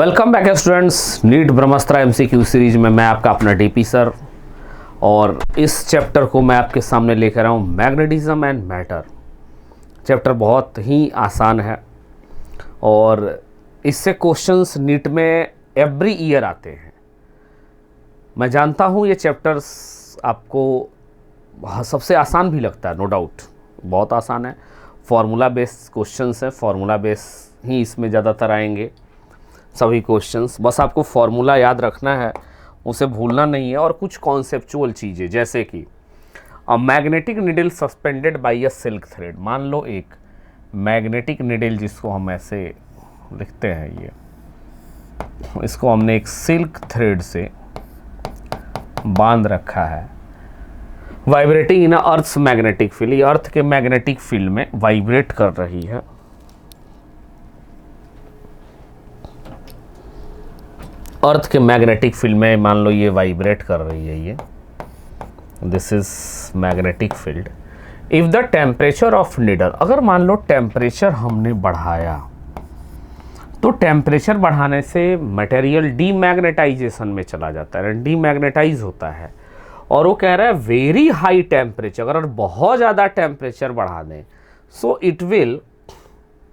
Welcome back students. NEET ब्रह्मास्त्र MCQ series में मैं आपका अपना डीपी सर, और इस चैप्टर को मैं आपके सामने लेकर आया हूँ मैग्नेटिज्म एंड मैटर। चैप्टर बहुत ही आसान है और इससे क्वेश्चंस नीट में एवरी ईयर आते हैं। मैं जानता हूँ ये चैप्टर्स आपको सबसे आसान भी लगता है, नो डाउट बहुत आसान है। फार्मूला बेस्ड क्वेश्चंस हैं, फार्मूला बेस ही इसमें ज़्यादातर आएंगे सभी क्वेश्चंस। बस आपको फार्मूला याद रखना है, उसे भूलना नहीं है। और कुछ कॉन्सेप्चुअल चीज़ें जैसे कि a magnetic needle suspended bye a silk thread. मान लो एक मैग्नेटिक निडल, जिसको हम ऐसे लिखते हैं, ये इसको हमने एक सिल्क थ्रेड से बांध रखा है, वाइब्रेटिंग इन अर्थ मैग्नेटिक फील्ड। ये अर्थ के मैग्नेटिक फील्ड में वाइब्रेट कर रही है। अर्थ के मैग्नेटिक फील्ड में मान लो ये वाइब्रेट कर रही है, ये this is magnetic field. If the temperature of needle, अगर मान लो टेम्परेचर हमने बढ़ाया तो टेम्परेचर बढ़ाने से मटेरियल डीमैग्नेटाइजेशन में चला जाता है, डीमैग्नेटाइज होता है। और वो कह रहा है वेरी हाई टेम्परेचर, अगर बहुत ज़्यादा टेम्परेचर बढ़ा दें सो इट विल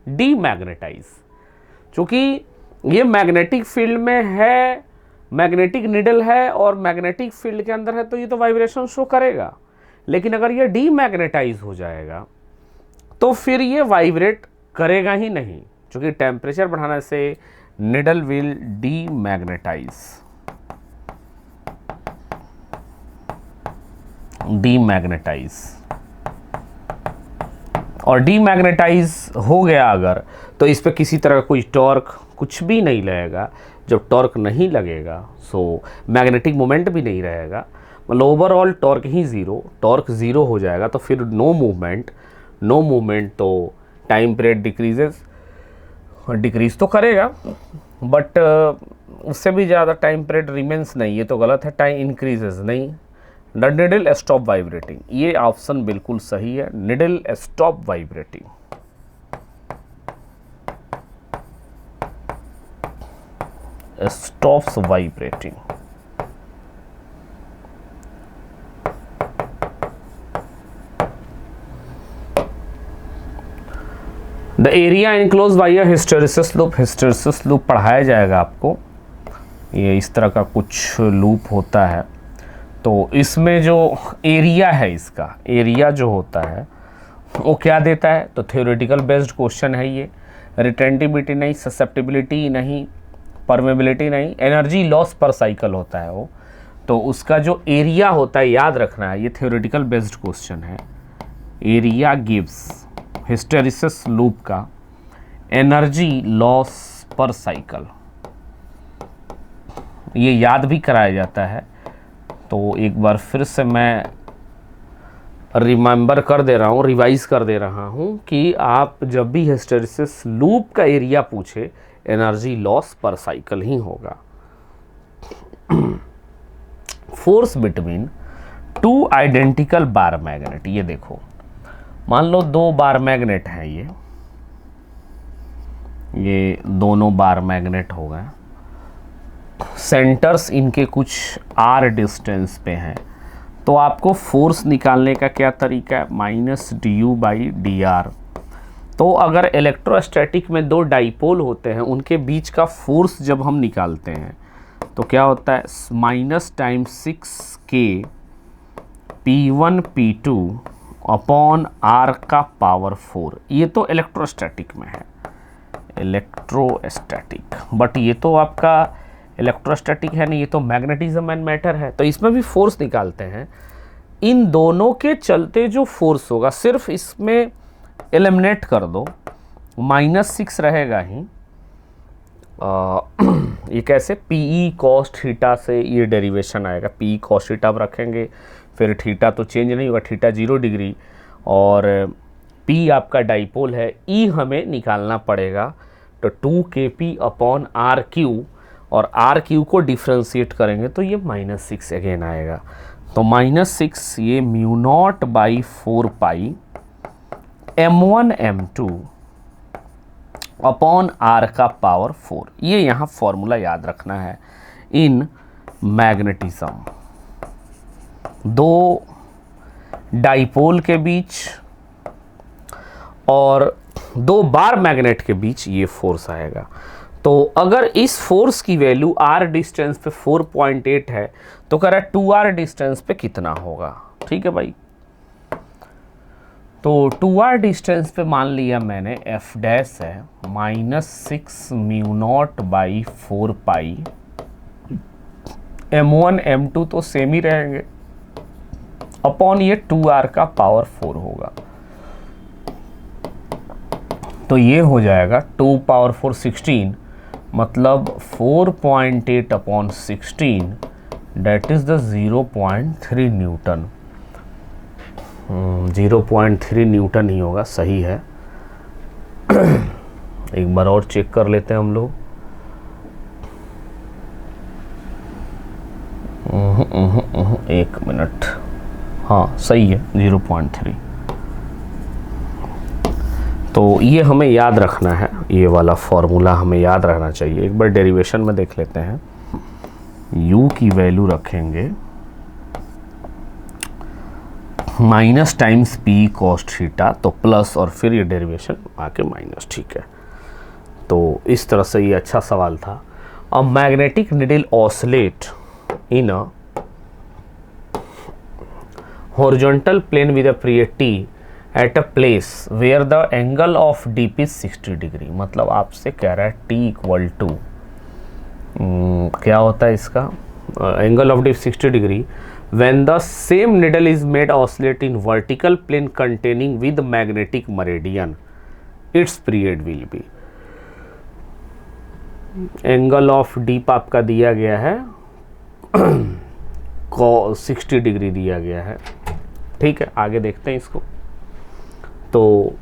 डीमैग्नेटाइज। चूँकि ये मैग्नेटिक फील्ड में है, मैग्नेटिक निडल है और मैग्नेटिक फील्ड के अंदर है, तो ये तो वाइब्रेशन शो करेगा। लेकिन अगर ये डीमैग्नेटाइज हो जाएगा तो फिर ये वाइब्रेट करेगा ही नहीं, क्योंकि टेम्परेचर बढ़ाने से निडल विल डीमैग्नेटाइज। और डीमैग्नेटाइज हो गया अगर, तो इस पर किसी तरह का कोई टॉर्क कुछ भी नहीं लगेगा। जब टॉर्क नहीं लगेगा सो मैग्नेटिक मोमेंट भी नहीं रहेगा, मतलब ओवरऑल टॉर्क ही ज़ीरो, टॉर्क ज़ीरो हो जाएगा। तो फिर नो मूवमेंट, तो टाइम पीरियड डिक्रीज तो करेगा, बट उससे भी ज़्यादा टाइम पीरियड रिमेंस नहीं, ये तो गलत है, टाइम इंक्रीजेज नहीं। द निडल स्टॉप वाइब्रेटिंग, ये ऑप्शन बिल्कुल सही है, needle stop vibrating. stops vibrating. The area enclosed by a hysteresis loop, hysteresis loop पढ़ाया जाएगा आपको। ये इस तरह का कुछ लूप होता है, तो इसमें जो एरिया है, इसका एरिया जो होता है वो क्या देता है, तो थ्योरेटिकल बेस्ड क्वेश्चन है ये। रिटेंटिविटी नहीं, ससेप्टिबिलिटी नहीं, परमेबिलिटी नहीं, एनर्जी लॉस पर साइकिल होता है वो। तो उसका जो एरिया होता है याद रखना है, ये थ्योरेटिकल बेस्ड क्वेश्चन है। एरिया गिव्स हिस्टेरिसिस लूप का एनर्जी लॉस पर साइकिल, ये याद भी कराया जाता है। तो एक बार फिर से मैं रिमेंबर कर दे रहा हूँ, रिवाइज कर दे रहा हूँ कि आप जब भी हिस्टेरिसिस लूप का एरिया पूछे, एनर्जी लॉस पर साइकिल ही होगा। Force between two identical bar magnet, ये देखो मान लो दो बार मैग्नेट हैं, ये दोनों बार मैग्नेट हो गए, सेंटर्स इनके कुछ आर डिस्टेंस पे हैं। तो आपको फोर्स निकालने का क्या तरीका है, minus D you by D R. तो अगर इलेक्ट्रोस्टैटिक में दो डाइपोल होते हैं, उनके बीच का फोर्स जब हम निकालते हैं तो क्या होता है, minus time 6K P1 P2 upon R का पावर 4। ये तो इलेक्ट्रोस्टैटिक में है, इलेक्ट्रोस्टैटिक, बट ये तो आपका इलेक्ट्रोस्टैटिक है नहीं, ये तो मैग्नेटिज्म एंड मैटर है। तो इसमें भी फोर्स निकालते हैं, इन दोनों के चलते जो फोर्स होगा सिर्फ इसमें एलिमिनेट कर दो, -6 रहेगा ही। ये कैसे, पी कॉस थीटा से ये डेरिवेशन आएगा, पी कॉस थीटा रखेंगे, फिर थीटा तो चेंज नहीं होगा, थीटा 0 डिग्री, और पी आपका डाइपोल है, ई हमें निकालना पड़ेगा, तो 2kp अपॉन आर क्यू, और आर क्यू को डिफ्रेंशिएट करेंगे तो ये -6 अगेन आएगा। तो -6 ये mu naught by 4 pi m1 m2 upon R का पावर 4। ये यहाँ फॉर्मूला याद रखना है। इन मैग्नेटिज्म दो डाइपोल के बीच और दो बार मैग्नेट के बीच ये फोर्स आएगा। तो अगर इस फोर्स की वैल्यू r डिस्टेंस पे 4.8 है तो कह रहा है 2r डिस्टेंस पे कितना होगा। ठीक है भाई, तो 2r डिस्टेंस पे मान लिया मैंने f डैश है -6 म्यू0 बाई 4 पाई। m1 m2 तो सेम ही रहेंगे अपॉन ये 2r का पावर 4 होगा। तो ये हो जाएगा 2 पावर 4 16, मतलब 4.8 upon 16 that is the 0.3 newton. 0.3 newton ही होगा, सही है। एक बार और चेक कर लेते हैं हम लोग। एक मिनट, हाँ सही है 0.3। तो ये हमें याद रखना है, ये वाला फॉर्मूला हमें याद रखना चाहिए। एक बार डेरिवेशन में देख लेते हैं। u की वैल्यू रखेंगे minus times P cos theta, तो प्लस और फिर ये डेरिवेशन आके माइनस। ठीक है, तो इस तरह से ये अच्छा सवाल था। A magnetic needle oscillate in a horizontal plane with a period t at a place where the angle of dip is 60 degree. मतलब आपसे कह रहा है t इक्वल टू क्या होता है इसका, angle of deep 60 degree when the same needle is made oscillate in vertical plane containing with magnetic meridian, its period will be। Angle of deep आपका दिया गया है 60 डिग्री दिया गया है। ठीक है, आगे देखते हैं इसको। तो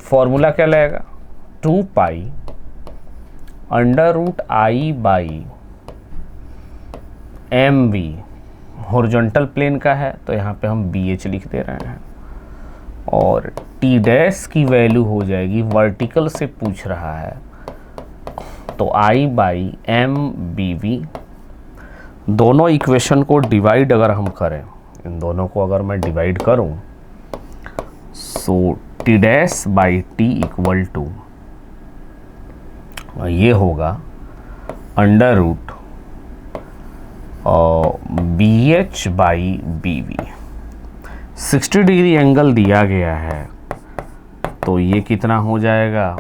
फॉर्मूला क्या लगेगा, 2 pi under root I by M V. Horizontal plane का है तो यहाँ पे हम BH लिख दे रहे हैं, और T डैश की वैल्यू हो जाएगी, वर्टिकल से पूछ रहा है तो I by M B V. दोनों इक्वेशन को डिवाइड अगर हम करें, इन दोनों को अगर मैं डिवाइड करूं, so T dash by T equal to ये होगा under root BH by BV। 60 degree angle दिया गया है तो ये कितना हो जाएगा,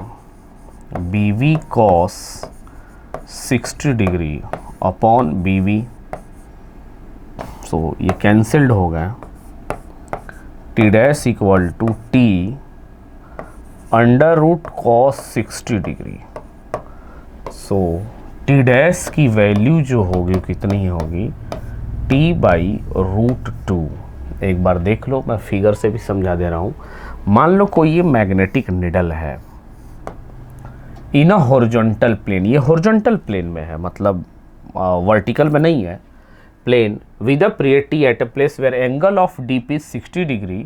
BV cos 60 degree upon BV। So ये कैंसिल्ड हो गया। T dash equal to T under root cos 60 degree. So T dash की वैल्यू जो होगी वो कितनी होगी, T बाई रूट 2। एक बार देख लो, मैं फिगर से भी समझा दे रहा हूँ। मान लो कोई ये मैग्नेटिक निडल है इन अ हॉरिजॉन्टल प्लेन, ये हॉरिजॉन्टल प्लेन में है, मतलब वर्टिकल में नहीं है, plane with a period t at a place where angle of dip is 60 degree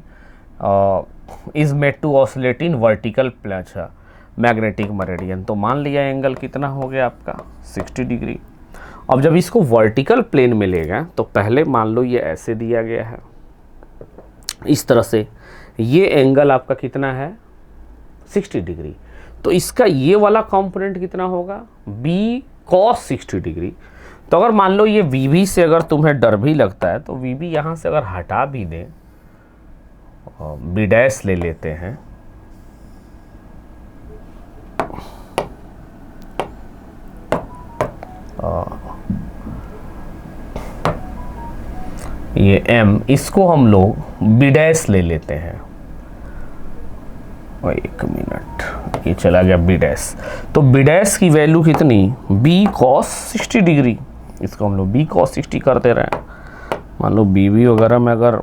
is made to oscillate in vertical plane magnetic meridian. तो मान लिया एंगल कितना हो गया आपका 60 डिग्री। अब जब इसको वर्टिकल प्लेन में लेगा तो पहले मान लो ये ऐसे दिया गया है इस तरह से, ये एंगल आपका कितना है 60 डिग्री। तो इसका ये वाला कंपोनेंट कितना होगा, B cos 60 डिग्री। तो अगर मान लो ये VB से अगर तुम्हें डर भी लगता है तो VB यहाँ से अगर हटा भी दें, B डैश ले लेते हैं, ये M, इसको हम लोग B डैश ले लेते हैं। एक मिनट, ये चला गया B डैश। तो B डैश की वैल्यू कितनी, B cos 60 डिग्री। इसको हम लोग B cos 60 कर दे रहे हैं। मान लो BB वगैरह में अगर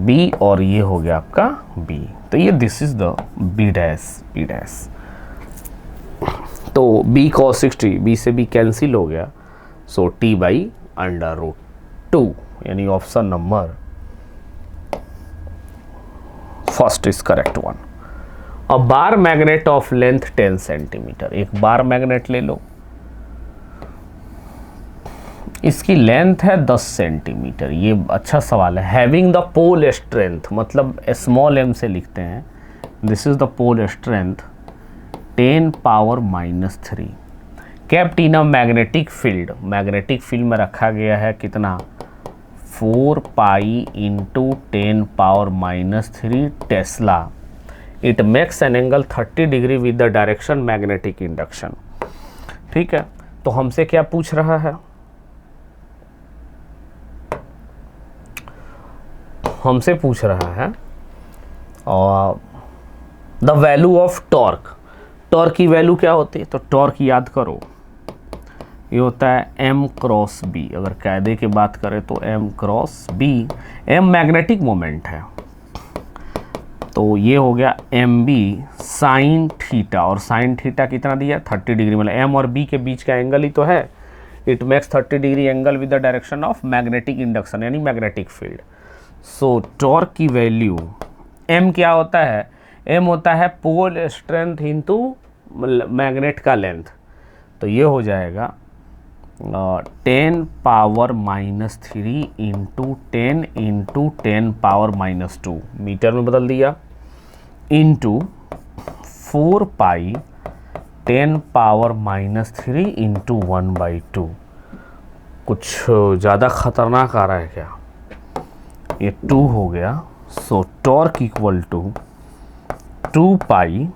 B और ये हो गया आपका B, तो ये this is the B dash. तो B cos 60, B से B कैंसिल हो गया, सो T बाई अंडर रूट 2, यानी option number first is correct one. A bar magnet of length 10 centimetre, एक बार मैग्नेट ले लो, इसकी लेंथ है 10 सेंटीमीटर। ये अच्छा सवाल है। हैविंग द पोल स्ट्रेंथ, मतलब स्मॉल m से लिखते हैं, this is the pole strength 10 power -3 kept in a magnetic field, magnetic field में रखा गया है कितना, 4 pi into 10 power -3 tesla. It makes an angle 30 degree with the direction magnetic induction. ठीक है, तो हमसे क्या पूछ रहा है, हमसे पूछ रहा है the value of torque. Torque की वैल्यू क्या होती है, तो टॉर्क याद करो, ये होता है m क्रॉस b। अगर कायदे की बात करें तो m cross b, m magnetic moment है, तो ये हो गया एम बी साइन थीटा, और साइन थीटा कितना दिया, 30 डिग्री, मतलब m और b के बीच का एंगल ही तो है। It makes 30 degree angle with the direction of magnetic induction, यानी मैग्नेटिक फील्ड। सो टॉर्क की वैल्यू m क्या होता है, m होता है पोल स्ट्रेंथ इंटू मैग्नेट का लेंथ, तो ये हो जाएगा 10 power -3 into 10 into 10 power -2, metre में बदल दिया, इंटू 4 पाई 10 पावर -3 इंटू 1/2। कुछ ज़्यादा खतरनाक आ रहा है क्या, ये 2 हो गया। So torque equal to 2 pi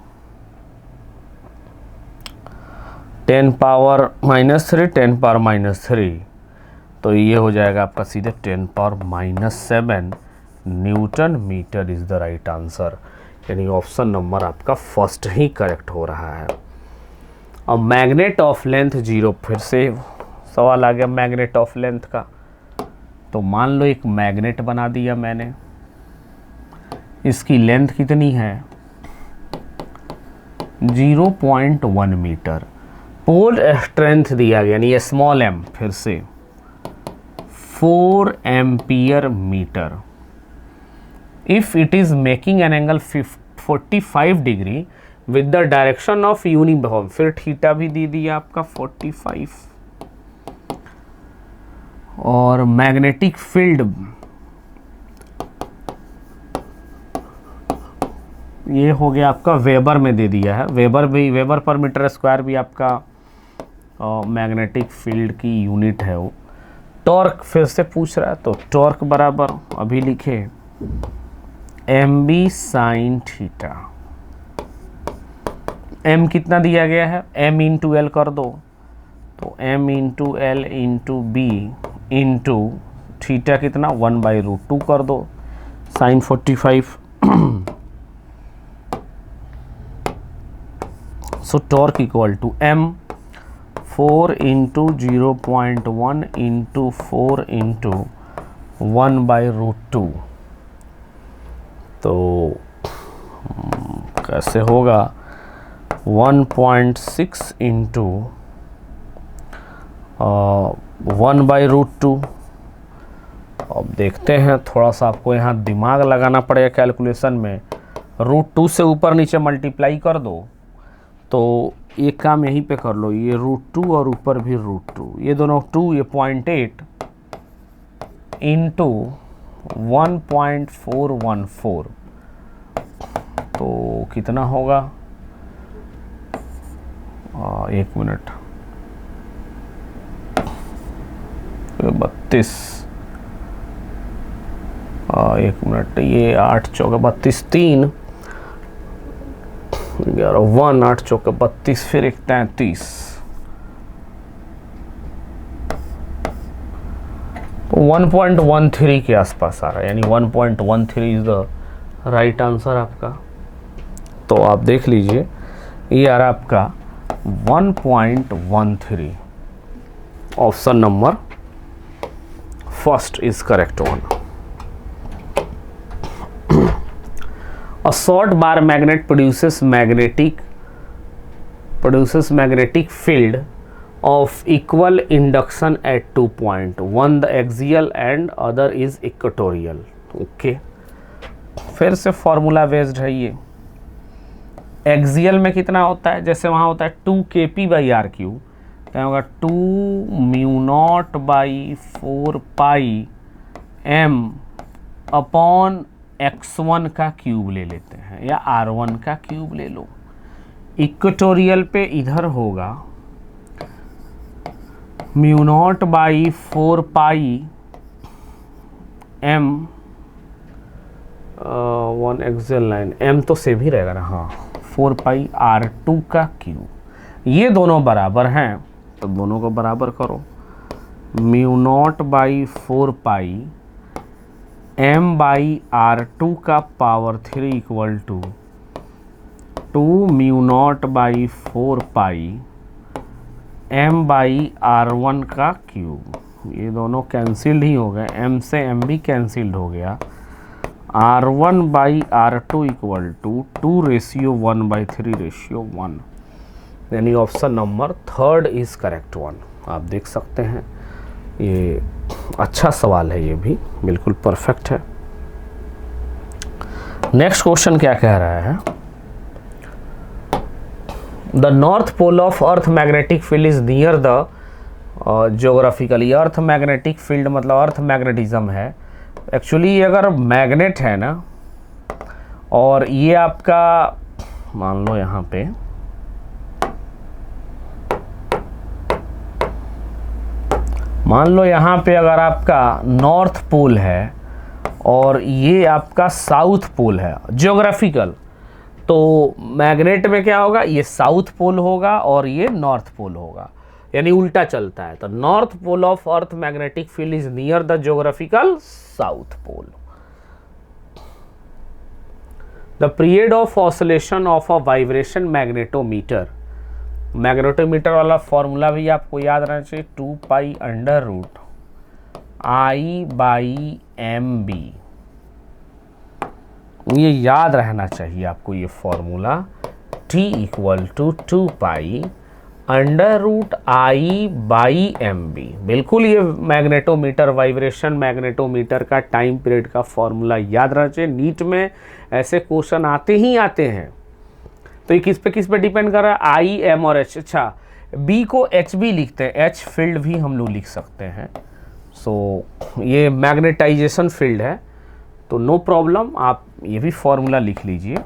10 power -3 10 power -3, तो ये हो जाएगा आपका सीधे 10 power -7 newton metre is the right answer, यानी ऑप्शन नंबर आपका फर्स्ट ही करेक्ट हो रहा है। अब मैग्नेट ऑफ लेंथ 0, फिर से सवाल आ गया मैग्नेट ऑफ लेंथ का। तो मान लो एक मैग्नेट बना दिया मैंने, इसकी लेंथ कितनी है 0.1 मीटर, पोल स्ट्रेंथ दिया गया, यानी स्मॉल m, फिर से 4 ampere metre. If it is making an angle 45 degree with the direction of uniform, फिर थीटा भी दे दिया आपका 45, और मैग्नेटिक फील्ड ये हो गया आपका वेबर में दे दिया है, वेबर भी, वेबर पर मीटर स्क्वायर भी आपका मैग्नेटिक फील्ड की यूनिट है वो। टॉर्क फिर से पूछ रहा है, तो टॉर्क बराबर अभी लिखे M B sine theta, M कितना दिया गया है, एम इंटू एल कर दो, तो M into L into B into theta कितना 1/√2 कर दो, sine 45। So torque equal to m 4 into 0.1 into 4 into 1/√2, तो कैसे होगा 1.6 इंटू 1/√2। अब देखते हैं, थोड़ा सा आपको यहाँ दिमाग लगाना पड़ेगा कैलकुलेशन में। √2 से ऊपर नीचे मल्टीप्लाई कर दो, तो एक काम यहीं पे कर लो, ये √2 और ऊपर भी √2, ये दोनों 2, ये 0.8 इंटू 1.414, तो कितना होगा, एक मिनट, 32, एक मिनट, ये 8 चौका 32, 3 11 1 8 चौका 32, फिर 1 33, तो 1.13 के आसपास आ रहा है, यानी 1.13 इज द राइट आंसर आपका। तो आप देख लीजिए, ये आ रहा है आपका 1.13, option number first is correct one. A short bar magnet produces magnetic field of equal induction at 2 points. One the axial and other is equatorial. Okay. फिर से फॉर्मूला बेस्ड है ये, एक्सियल में कितना होता है, जैसे वहाँ होता है 2kp/r³, क्या होगा 2μ0/4πm/x1 का क्यूब ले लेते हैं, या r1 का क्यूब ले लो। इक्वेटोरियल पे इधर होगा μ0/4πm 1 एक्सियल लाइन, m तो सेम ही रहेगा ना, हाँ 4πr2 का क्यूब। ये दोनों बराबर हैं तो दोनों को बराबर करो। μ0/4πm/r2 का पावर 3 इक्वल टू 2μ0/4πm/r1 का क्यूब। ये दोनों कैंसिल्ड ही हो गए, m से m भी कैंसिल्ड हो गया। r1/r2 इक्वल टू 2:1/3:1, यानी option number 3 is correct one. आप देख सकते हैं, ये अच्छा सवाल है, ये भी बिल्कुल परफेक्ट है। नेक्स्ट क्वेश्चन क्या कह रहा है, the north pole of earth magnetic field is near the geographically. Earth magnetic field मतलब अर्थ मैग्नेटिज्म है। एक्चुअली अगर मैग्नेट है ना, और ये आपका मान लो यहाँ पे अगर आपका नॉर्थ पोल है और ये आपका साउथ पोल है ज्योग्राफिकल, तो मैग्नेट में क्या होगा, ये साउथ पोल होगा और ये नॉर्थ पोल होगा, यानी उल्टा चलता है। तो north pole of earth magnetic field is near the geographical south pole. The period of oscillation of a vibration magnetometer. Magnetometer वाला फॉर्मूला भी आपको याद रहना चाहिए, 2π√I/mb। ये याद रहना चाहिए आपको, ये formula T equal to 2π√I/mb। बिल्कुल ये मैग्नेटोमीटर, वाइब्रेशन मैग्नेटोमीटर का टाइम पीरियड का फॉर्मूला याद रहना चाहिए। नीट में ऐसे क्वेश्चन आते ही आते हैं। तो ये किस पे डिपेंड कर रहा है, I, M और H। अच्छा, B को H भी लिखते हैं, H फील्ड भी हम लोग लिख सकते हैं। सो ये मैग्नेटाइजेशन फील्ड है, तो नो प्रॉब्लम, आप ये भी फॉर्मूला लिख लीजिए,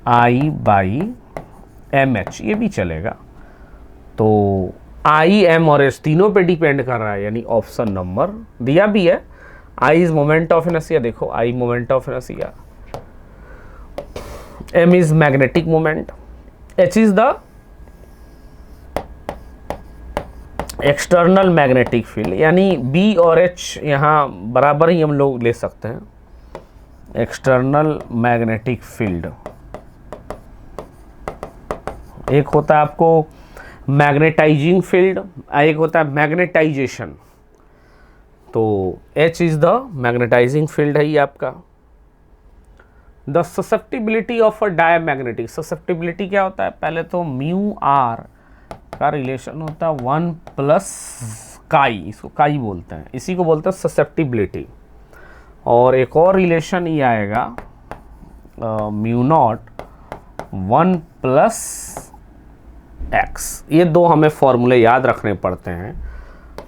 I/mh, ये भी चलेगा। तो I, M और H तीनों पे डिपेंड कर रहा है, यानी ऑप्शन नंबर दिया भी है। I is moment of inertia, देखो I moment of inertia, M is magnetic moment, H is the external magnetic field, यानी B और H यहाँ बराबर ही हम लोग ले सकते हैं। एक्सटर्नल मैग्नेटिक फील्ड, एक होता है आपको मैग्नेटाइजिंग फील्ड, एक होता है मैग्नेटाइजेशन। तो H is the magnetizing field है ये आपका। The susceptibility of a diamagnetic. Susceptibility क्या होता है, पहले तो μr का रिलेशन होता है 1 + इसको काई बोलते हैं, इसी को बोलते हैं ससेप्टिबिलिटी। और एक और रिलेशन ये आएगा μ0 1 + x। ये दो हमें फॉर्मूले याद रखने पड़ते हैं,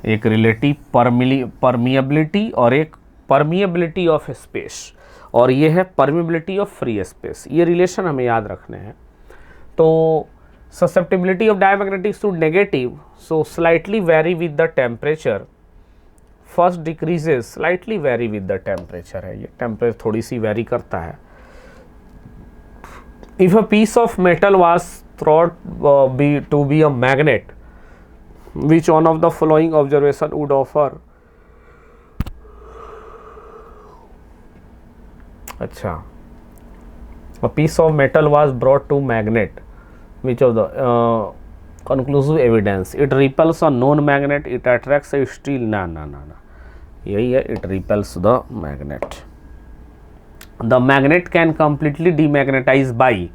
एक रिलेटिव परमिएबिलिटी और एक परमिएबिलिटी ऑफ स्पेस, और ये है परमिएबिलिटी ऑफ फ्री स्पेस। ये रिलेशन हमें याद रखने हैं। तो susceptibility of diamagnetics to negative, so slightly vary with the temperature, first decreases, slightly vary with the temperature है ये, टेम्परेचर थोड़ी सी वेरी करता है। if a piece of metal was thought to be a magnet, which one of the following observation would offer? अच्छा, a piece of metal was brought to magnet, which of the conclusive evidence? It repels a known magnet, it attracts a steel, ना यही है, it repels the magnet. The magnet can completely demagnetize by,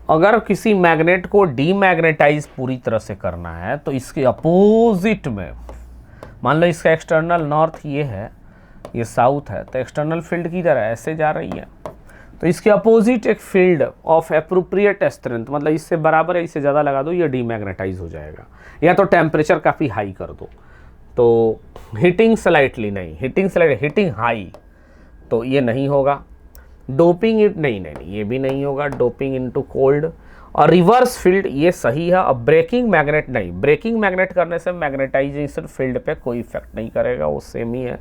अगर किसी magnet को demagnetise पूरी तरह से करना है तो इसके अपोजिट में, मान लो इसका एक्सटर्नल नॉर्थ ये है, ये साउथ है, तो एक्सटर्नल फील्ड की तरह ऐसे जा रही है, तो इसके अपोजिट एक फील्ड ऑफ एप्रोप्रिएट स्ट्रेंथ, मतलब इससे बराबर है, इससे ज़्यादा लगा दो, ये डीमैग्नेटाइज हो जाएगा। या तो टेम्परेचर काफ़ी हाई कर दो, तो हीटिंग स्लाइटली नहीं, हीटिंग हाई, तो ये नहीं होगा। डोपिंग इट नहीं, ये भी नहीं होगा, डोपिंग इनटू कोल्ड। और रिवर्स फील्ड ये सही है। अब ब्रेकिंग मैग्नेट नहीं, ब्रेकिंग मैग्नेट करने से मैग्नेटाइजेशन फील्ड पे कोई इफेक्ट नहीं करेगा, वो सेम ही है।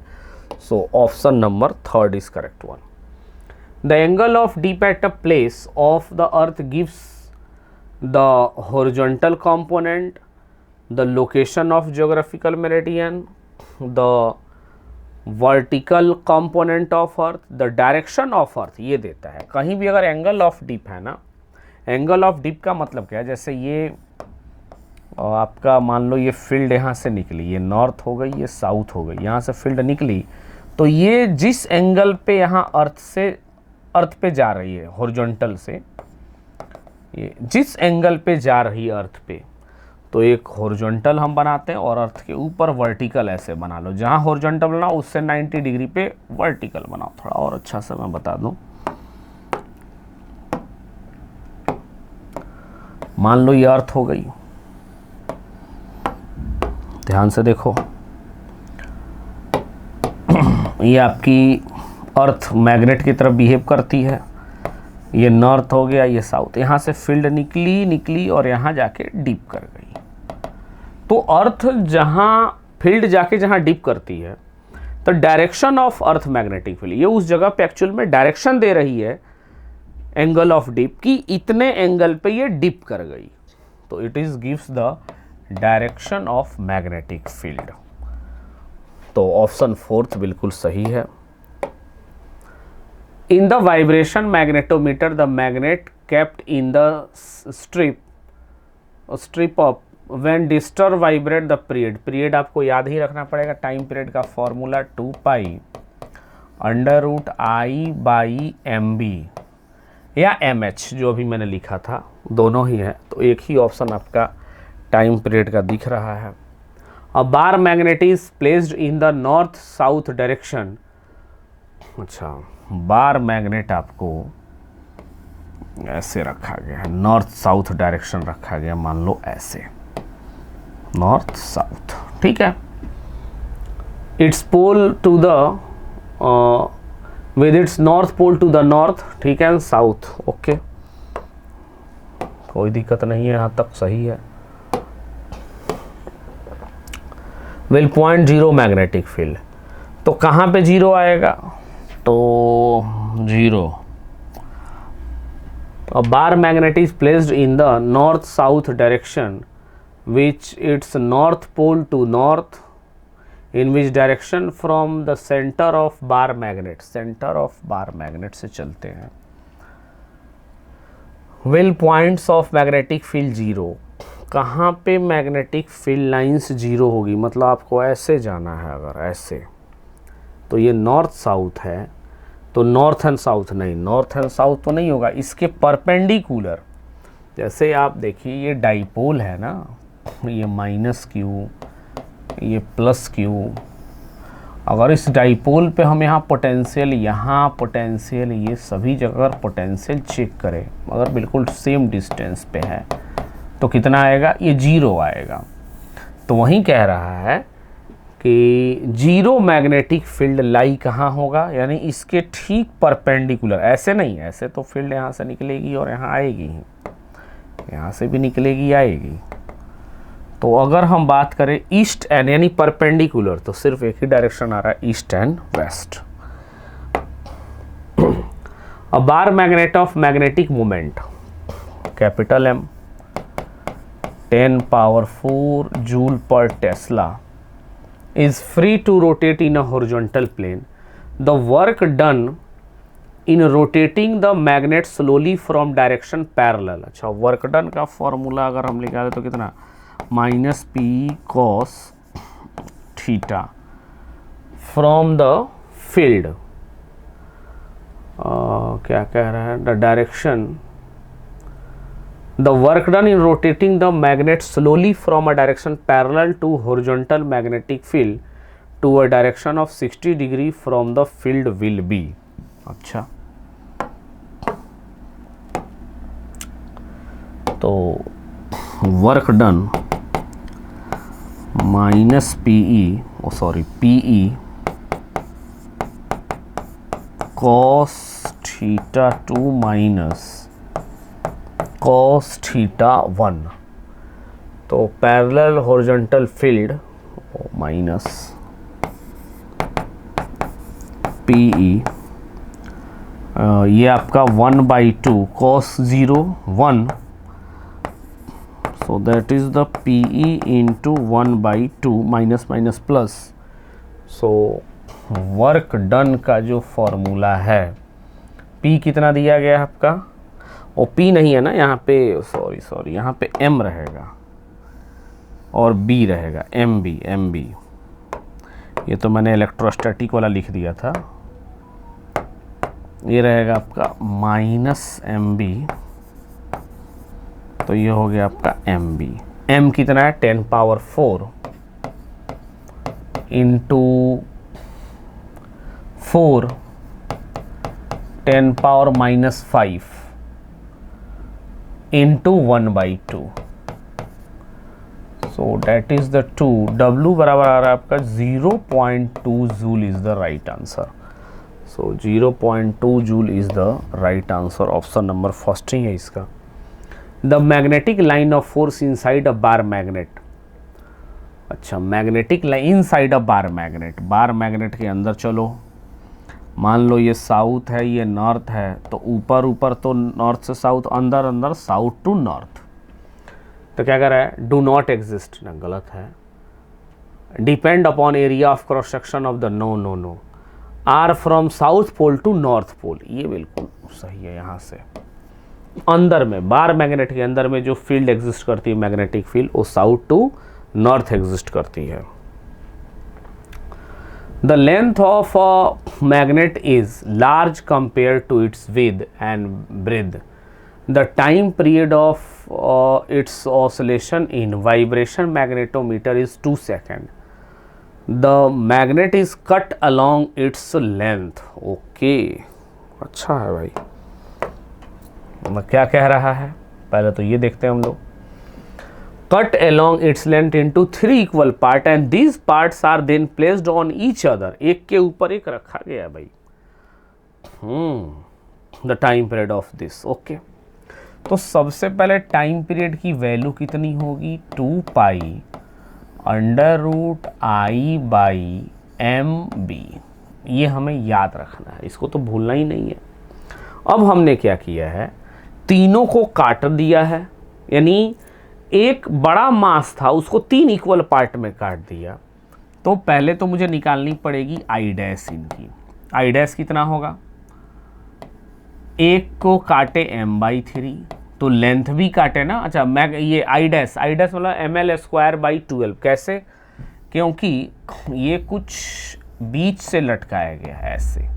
So option number 3 is correct one. The angle of deep eight a place of the earth gives the horizontal component, the location of geographical meridian, the vertical component of earth, the direction of earth, ये देता है। कहीं भी अगर angle of dip है ना, angle of dip का मतलब क्या है, जैसे ये आपका मान लो ये फील्ड यहाँ से निकली, ये नॉर्थ हो गई, ये साउथ हो गई, यहाँ से फील्ड निकली, तो ये जिस एंगल पे यहाँ अर्थ पे जा रही है हॉरिजॉन्टल से, ये जिस एंगल पे जा रही है अर्थ पे, तो एक हॉरिजॉन्टल हम बनाते हैं और अर्थ के ऊपर वर्टिकल ऐसे बना लो। जहाँ हॉरिजॉन्टल बनाओ उससे 90 डिग्री पे वर्टिकल बनाओ। थोड़ा और अच्छा से मैं बता दूं, मान लो ये अर्थ हो गई, ध्यान से देखो, ये आपकी अर्थ मैग्नेट की तरफ बिहेव करती है, ये नॉर्थ हो गया, ये साउथ, यहाँ से फील्ड निकली और यहाँ जाके डीप कर गई। तो अर्थ जहाँ फील्ड जाके जहाँ डीप करती है, तो direction of earth magnetic field, ये उस जगह पे एक्चुअल में डायरेक्शन दे रही है एंगल ऑफ डीप की, इतने एंगल पे ये डीप कर गई, तो it is gives the direction of magnetic field. तो ऑप्शन 4 बिल्कुल सही है। In the vibration magnetometer the magnet kept in the strip of when disturb vibrate the period आपको याद ही रखना पड़ेगा। टाइम पीरियड का फॉर्मूला 2π √I/MB या MH, जो अभी मैंने लिखा था, दोनों ही है, तो एक ही ऑप्शन आपका टाइम पीरियड का दिख रहा है। A bar magnet is placed in the north south direction. अच्छा, बार मैग्नेट आपको ऐसे रखा गया है, नॉर्थ साउथ डायरेक्शन रखा गया, मान लो ऐसे नॉर्थ साउथ, ठीक है। Its pole to the with its north pole to the north, ठीक है, साउथ, ओके, कोई दिक्कत नहीं है, यहाँ तक सही है। विल पॉइंट 0 मैग्नेटिक फील्ड, तो कहाँ पे 0 आएगा, तो 0 a bar magnet is placed in the north south direction which its north pole to north, in which direction from the center of bar magnet से चलते हैं। will points of magnetic field 0, कहाँ पे मैग्नेटिक फील्ड लाइंस 0 होगी, मतलब आपको ऐसे जाना है, अगर ऐसे, तो ये नॉर्थ साउथ है, तो नॉर्थ एंड साउथ नहीं, नॉर्थ एंड साउथ तो नहीं होगा, इसके परपेंडिकुलर, जैसे आप देखिए ये डाइपोल है ना, ये -Q, ये +Q, अगर इस डाइपोल पे हम यहाँ पोटेंशियल, ये सभी जगह पोटेंशियल चेक करें, अगर बिल्कुल सेम डिस्टेंस पे है, तो कितना आएगा, ये 0 आएगा। तो वहीं कह रहा है कि 0 मैग्नेटिक फील्ड लाई कहाँ होगा, यानी इसके ठीक परपेंडिकुलर, ऐसे नहीं, ऐसे तो फील्ड यहाँ से निकलेगी और यहाँ आएगी, यहाँ से भी निकलेगी आएगी। तो अगर हम बात करें ईस्ट एंड यानी परपेंडिकुलर, तो सिर्फ एक ही डायरेक्शन आ रहा है, east and west. A bar magnet of magnetic moment, capital M, 10⁴ joule per tesla, is free to rotate in a horizontal plane. The work done in rotating the magnet slowly from direction parallel. अच्छा, work done का formula अगर हम निकालें तो कितना, -P cos theta from the field, क्या कह रहा है, the direction, the work done in rotating the magnet slowly from a direction parallel to horizontal magnetic field to a direction of 60 degree from the field will be। अच्छा, तो work done minus PE cos theta 2 minus cos theta 1। तो parallel horizontal field minus PE, ये आपका 1/2 cos 0 1, so that is the PE into 1/2 minus minus plus. So work done का जो formula है, P कितना दिया गया है आपका, और P नहीं है ना यहाँ पे, सॉरी यहाँ पे M रहेगा और B रहेगा, MB। ये तो मैंने इलेक्ट्रोस्टैटिक वाला लिख दिया था। ये रहेगा आपका माइनस MB, तो ये हो गया आपका MB। M कितना है 10 power 4 into 4 10 power minus 5 into 1/2। So that is the 2। W बराबर आ रहा है आपका 0.2 joule is the right answer. So 0.2 joule is the right answer. Option number first ही है इसका। The magnetic line of force inside a bar magnet. अच्छा, magnetic line inside a bar magnet, bar magnet के अंदर चलो, मान लो ये south है, ये नॉर्थ है, तो ऊपर तो नॉर्थ से साउथ, अंदर साउथ टू नॉर्थ। तो क्या कर रहा है, डू नॉट एग्जिस्ट ना, गलत है। Depend upon area of cross section of the no are from south pole to north pole, ये बिल्कुल सही है। यहाँ से अंदर में, बार मैग्नेट के अंदर में जो फील्ड एग्जिस्ट करती है, मैग्नेटिक फील्ड, वो साउथ टू नॉर्थ एग्जिस्ट करती है। The length of a magnet is large compare to its width and breadth. The time period of its oscillation in vibration magnetometer is 2 second. The magnet is cut along its length. Okay, अच्छा है भाई। मैं क्या कह रहा है, पहले तो ये देखते हैं हम लोग। Cut along its length into 3 equal part and these parts are then placed on each other। एक के ऊपर एक रखा गया भाई। The time period of this. Okay, तो सबसे पहले टाइम पीरियड की वैल्यू कितनी होगी, 2 pi under root I by MB। ये हमें याद रखना है, इसको तो भूलना ही नहीं है। अब हमने क्या किया है, तीनों को काट दिया है, यानी एक बड़ा मास था उसको 3 इक्वल पार्ट में काट दिया। तो पहले तो मुझे निकालनी पड़ेगी आई डैश इनकी। आई डैश कितना होगा, एक को काटे M/3, तो लेंथ भी काटे ना। अच्छा, मैं ये आई डैश मतलब ml²/12। कैसे, क्योंकि ये कुछ बीच से लटकाया गया है ऐसे।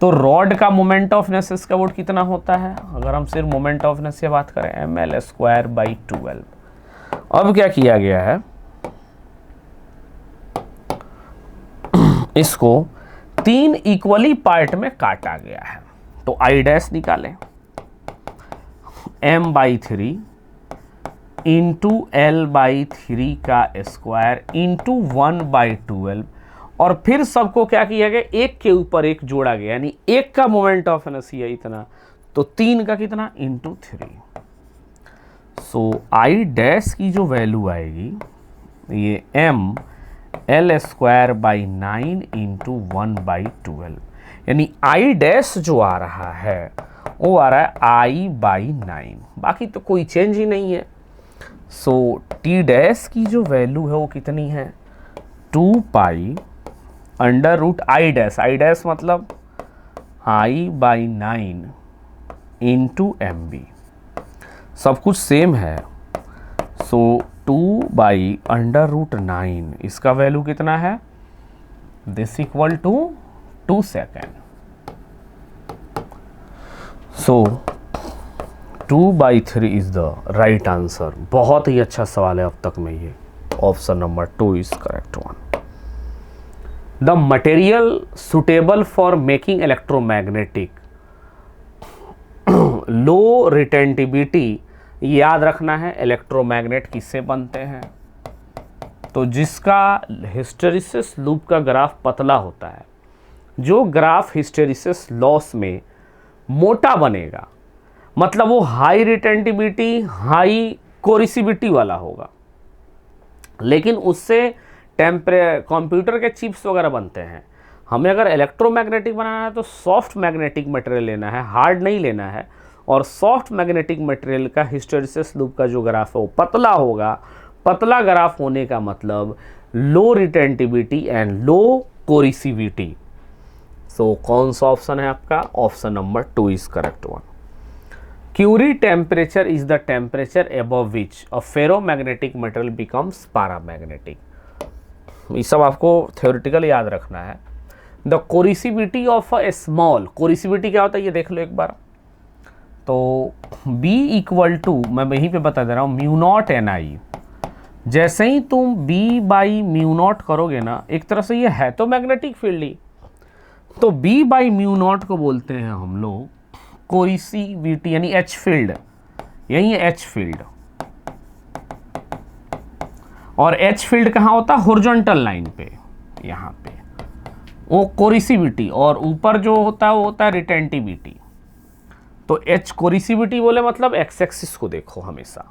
तो रॉड का मोमेंट ऑफ इनर्शिया का वोट कितना होता है, अगर हम सिर्फ मोमेंट ऑफ इनर्शिया बात करें, ml²/12। अब क्या किया गया है, इसको 3 इक्वली पार्ट में काटा गया है। तो आई डैश निकालें, M/3 इंटू L/3 का स्क्वायर इंटू 1/12, और फिर सबको क्या किया गया, एक के ऊपर एक जोड़ा गया, यानी एक का मोमेंट ऑफ इनर्शिया इतना, तो 3 का कितना, इंटू 3। सो आई डैश की जो वैल्यू आएगी, ये ml²/9 इंटू 1/12, यानी आई डैश जो आ रहा है वो आ रहा है I/9। बाकी तो कोई चेंज ही नहीं है। सो टी डैश की जो वैल्यू है वो कितनी है, 2 pi under root I dash मतलब I/9 इंटू MB। सब कुछ सेम है। सो 2/√9, इसका वैल्यू कितना है, this equal to 2 second. So 2/3 is the right answer. बहुत ही अच्छा सवाल है अब तक में ये। Option number 2 is correct one. The material suitable for making electromagnetic low retentivity, याद रखना है इलेक्ट्रोमैग्नेट किससे बनते हैं, तो जिसका हिस्टेरिसिस लूप का ग्राफ पतला होता है। जो ग्राफ हिस्टेरिसिस लॉस में मोटा बनेगा मतलब वो हाई रिटेंटिविटी हाई कोरिसिविटी वाला होगा, लेकिन उससे कंप्यूटर के चिप्स वगैरह बनते हैं। हमें अगर इलेक्ट्रोमैग्नेटिक बनाना है तो सॉफ्ट मैग्नेटिक मटेरियल लेना है, हार्ड नहीं लेना है। और सॉफ्ट मैग्नेटिक मटेरियल का हिस्टेरिसिस लूप का जो ग्राफ है वो पतला होगा। पतला ग्राफ होने का मतलब लो रिटेंटिविटी एंड लो कोरिसिविटी। सो कौन सा ऑप्शन है आपका, option number 2 is correct one. Curie temperature is the temperature above which a ferromagnetic material becomes paramagnetic. ये सब आपको theoretical याद रखना है। The coercivity of a small, coercivity क्या होता है ये देख लो एक बार। तो B इक्वल टू, मैं वहीं पे बता दे रहा हूँ, म्यू नॉट एन आई। जैसे ही तुम B बाई म्यू नॉट करोगे ना, एक तरह से ये है तो मैग्नेटिक फील्ड ही, तो B बाई म्यू नॉट को बोलते हैं हम लोग कोरिसिविटी, यानी एच फील्ड, यही है एच फील्ड। और एच फील्ड कहाँ होता है, हॉरिजॉन्टल लाइन पे, यहाँ पे वो कोरिसिविटी, और ऊपर जो होता है वो होता है रिटेंटिविटी। तो एच कोरिसिविटी बोले मतलब एक्स एक्सिस को देखो हमेशा।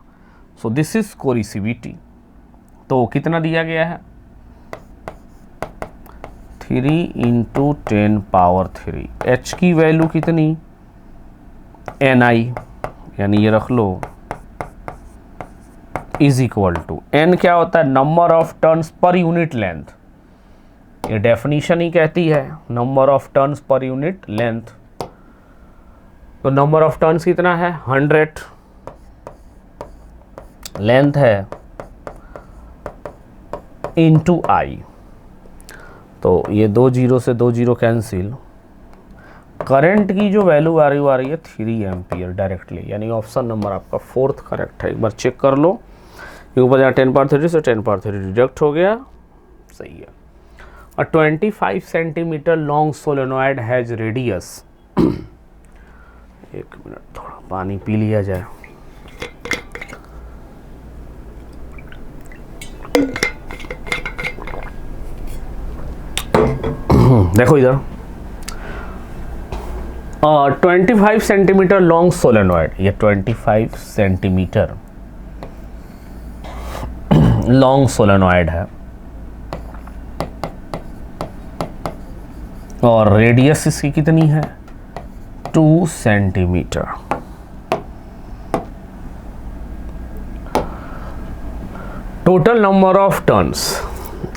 So this is coercivity. तो कितना दिया गया है, 3 × 10⁻³ एच की वैल्यू कितनी, Ni, यानी ये रख लो, इज इक्वल टू, एन क्या होता है, number of turns per unit length. ये डेफिनेशन ही कहती है number of turns per unit length. तो नंबर ऑफ टर्न्स कितना है, 100, लेंथ है इनटू आई। तो ये 2 0 से 2 0 कैंसिल। करंट की जो वैल्यू आ रही है 3 एम्पियर डायरेक्टली, यानी ऑप्शन नंबर आपका 4th करेक्ट है। एक बार चेक कर लो, ये ऊपर जहाँ 10⁻³ से 10⁻³ रिजेक्ट हो गया, सही है। और 25 centimetre long solenoid has radius, एक मिनट थोड़ा पानी पी लिया जाए। देखो इधर, 25 सेंटीमीटर लॉन्ग सोलेनॉइड, ये 25 सेंटीमीटर लॉन्ग सोलेनॉइड है और रेडियस इसकी कितनी है, 2 centimetre. Total number of turns,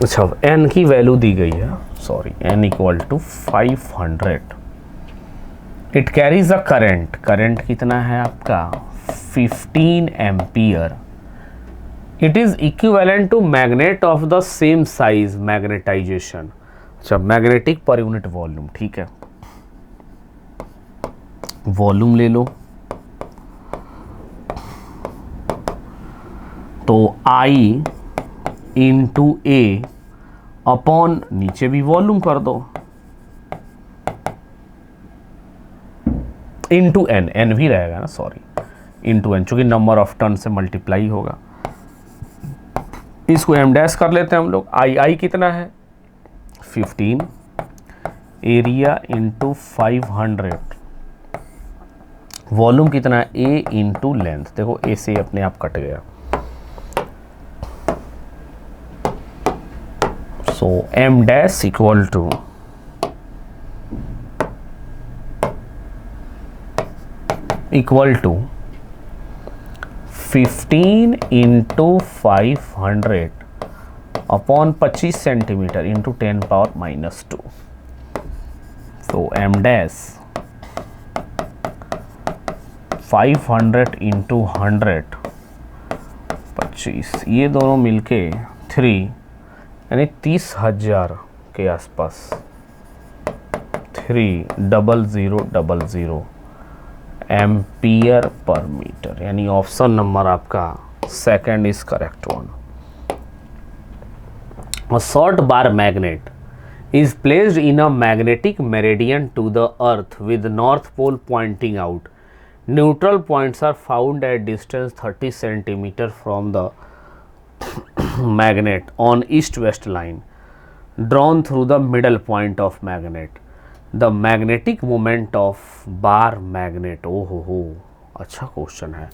अच्छा एन की वैल्यू दी गई है, sorry, N equal to 500। It carries a current, current कितना है आपका 15 ampere. It is equivalent to magnet of the same size magnetization. अच्छा, मैग्नेटिक पर यूनिट वॉल्यूम, ठीक है, वॉल्यूम ले लो। तो I इंटू ए अपॉन, नीचे भी वॉल्यूम कर दो, इंटू एन, एन भी रहेगा ना, सॉरी, इंटू एन, चूंकि नंबर ऑफ टर्न से मल्टीप्लाई होगा। इसको एम डैश कर लेते हैं हम लोग। आई कितना है 15, एरिया इंटू 500, वॉल्यूम कितना है ए इंटू लेंथ। देखो ए से अपने आप कट गया। So M dash equal to equal to 15 into 500 upon 25 centimetre into 10⁻⁻²। तो एम डैश 500 इंटू 100 25, ये दोनों मिलके 3 यानी 30,000 के आसपास, 30000 एम्पियर पर मीटर, यानी ऑप्शन नंबर आपका second is correct one. A short bar magnet is placed in a magnetic meridian to the earth with north pole pointing out. Neutral points are found at distance 30 centimetre from the magnet on east-west line drawn through the middle point of magnet. The magnetic moment of bar magnet. ओहो हो, अच्छा question है।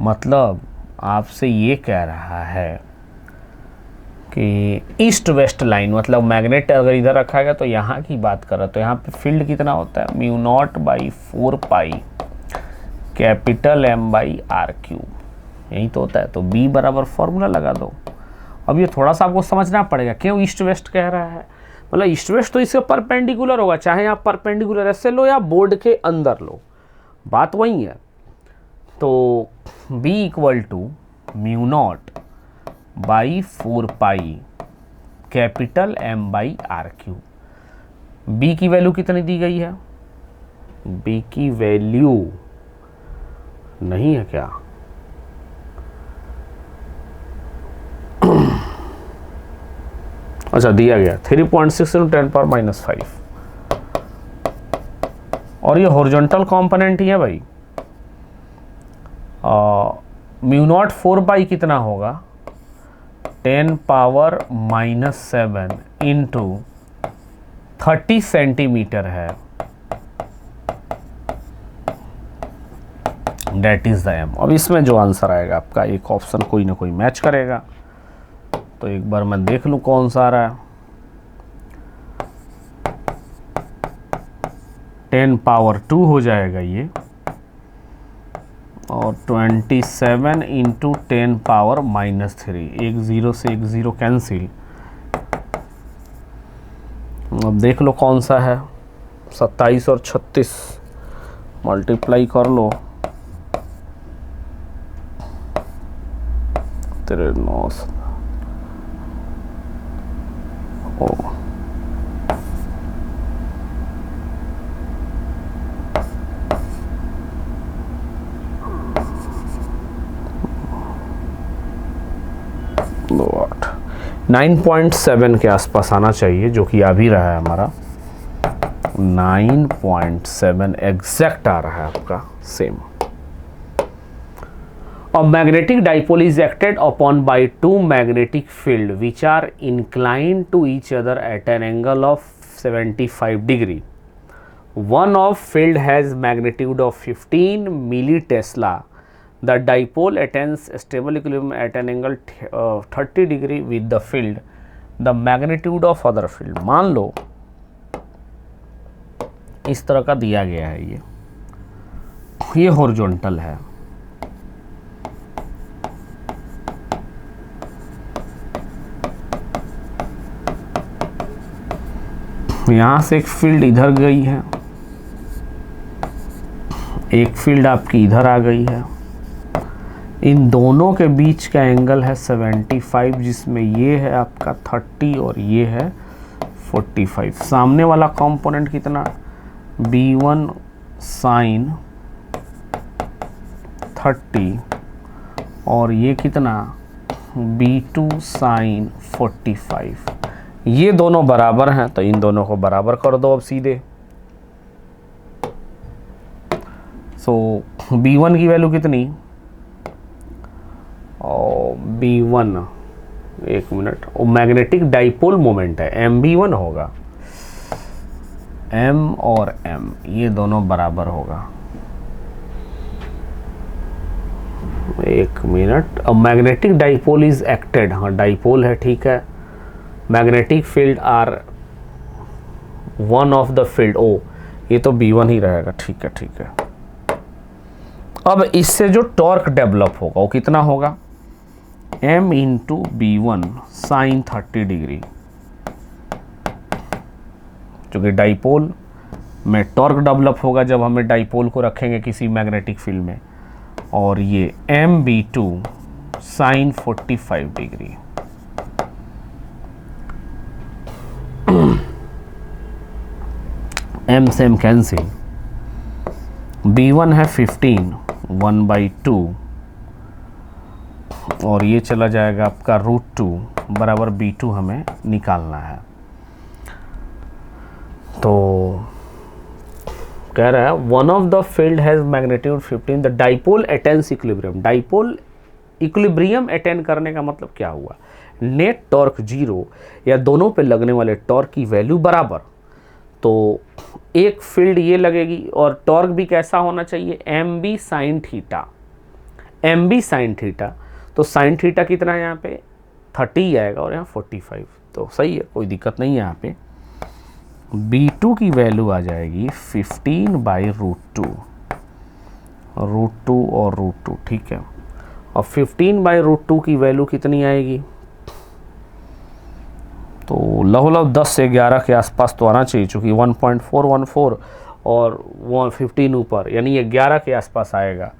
मतलब आपसे ये कह रहा है कि ईस्ट वेस्ट लाइन, मतलब मैग्नेट अगर इधर रखा गया तो यहाँ की बात कर रहा, तो यहाँ पे फील्ड कितना होता है, mu naught by 4 pi capital M by R cube, यही तो होता है। तो B बराबर फॉर्मूला लगा दो। अब ये थोड़ा सा आपको समझना पड़ेगा क्यों ईस्ट वेस्ट कह रहा है। मतलब ईस्ट वेस्ट तो इसके परपेंडिकुलर होगा, चाहे आप परपेंडिकुलर ऐसे लो या बोर्ड के अंदर लो, बात वही है। तो B equal to mu naught by 4 pi capital M by R cube. B की वैल्यू कितनी दी गई है, B की वैल्यू नहीं है क्या, अच्छा दिया गया 3.6 × 10⁻⁵ और ये हॉरिजॉन्टल कंपोनेंट ही है भाई। म्यू नॉट 4 पाई कितना होगा, 10⁻⁷ इंटू 30 सेंटीमीटर है, डेट इज द M। अब इसमें जो आंसर आएगा आपका, एक ऑप्शन कोई ना कोई मैच करेगा, तो एक बार मैं देख लूं कौन सा आ रहा है। 10⁻² हो जाएगा ये, और 27 इंटू 10⁻⁻3, एक 0 से एक 0 कैंसिल। अब देख लो कौन सा है, 27 और 36 मल्टीप्लाई कर लो, तेरे 9 ओ दो 8 9.7 के आसपास आना चाहिए, जो कि आ भी रहा है हमारा 9.7 एग्जैक्ट आ रहा है आपका same. A magnetic dipole is acted upon by two magnetic fields which are inclined to each other at an angle of 75 degree. One of field has magnitude of 15 millitesla. The dipole attains stable equilibrium at an angle 30 degree with the field. The magnitude of other field. मान लो इस तरह का दिया गया है, ये horizontal है, यहाँ से एक फील्ड इधर गई है, एक फील्ड आपकी इधर आ गई है, इन दोनों के बीच का एंगल है 75, जिसमें ये है आपका 30 और ये है 45। सामने वाला कंपोनेंट कितना, B1 साइन 30 और ये कितना B2 साइन 45। ये दोनों बराबर हैं, तो इन दोनों को बराबर कर दो अब सीधे। सो B1 की वैल्यू कितनी, और B1 एक मिनट, वो मैग्नेटिक डाइपोल मोमेंट है, MB1 होगा, M और M ये दोनों बराबर होगा। एक minute, magnetic dipole is acted, हाँ डाइपोल है, ठीक है। Magnetic field are one of the field, ओ ये तो B1 ही रहेगा, ठीक है ठीक है। अब इससे जो टॉर्क डेवलप होगा वो कितना होगा, M into B1 sine 30 degree, क्योंकि डाइपोल में टॉर्क डेवलप होगा जब हमें डाइपोल को रखेंगे किसी मैग्नेटिक फील्ड में, और ये MB2 साइन 45 डिग्री। M से M कैंसिल, B1 है 15 1/2 और ये चला जाएगा आपका √2 बराबर B2 हमें निकालना है। तो कह रहा है one of the field has magnitude 15, the dipole attains equilibrium. Dipole equilibrium attain करने का मतलब क्या हुआ, नेट टॉर्क 0 या दोनों पे लगने वाले टॉर्क की वैल्यू बराबर। तो एक फील्ड ये लगेगी और टॉर्क भी कैसा होना चाहिए, M B sine theta, M B sine theta. तो साइन थीटा कितना है यहाँ पे 30 आएगा और यहाँ 45, तो सही है, कोई दिक्कत नहीं है। यहाँ पे B2 की वैल्यू आ जाएगी 15/√2, √2 और √2, ठीक है। और 15/√2 की वैल्यू कितनी आएगी, तो लगभग 10 से 11 के आसपास तो आना चाहिए, चूँकि 1.414 और 15 ऊपर, यानी ये 11 के आसपास आएगा।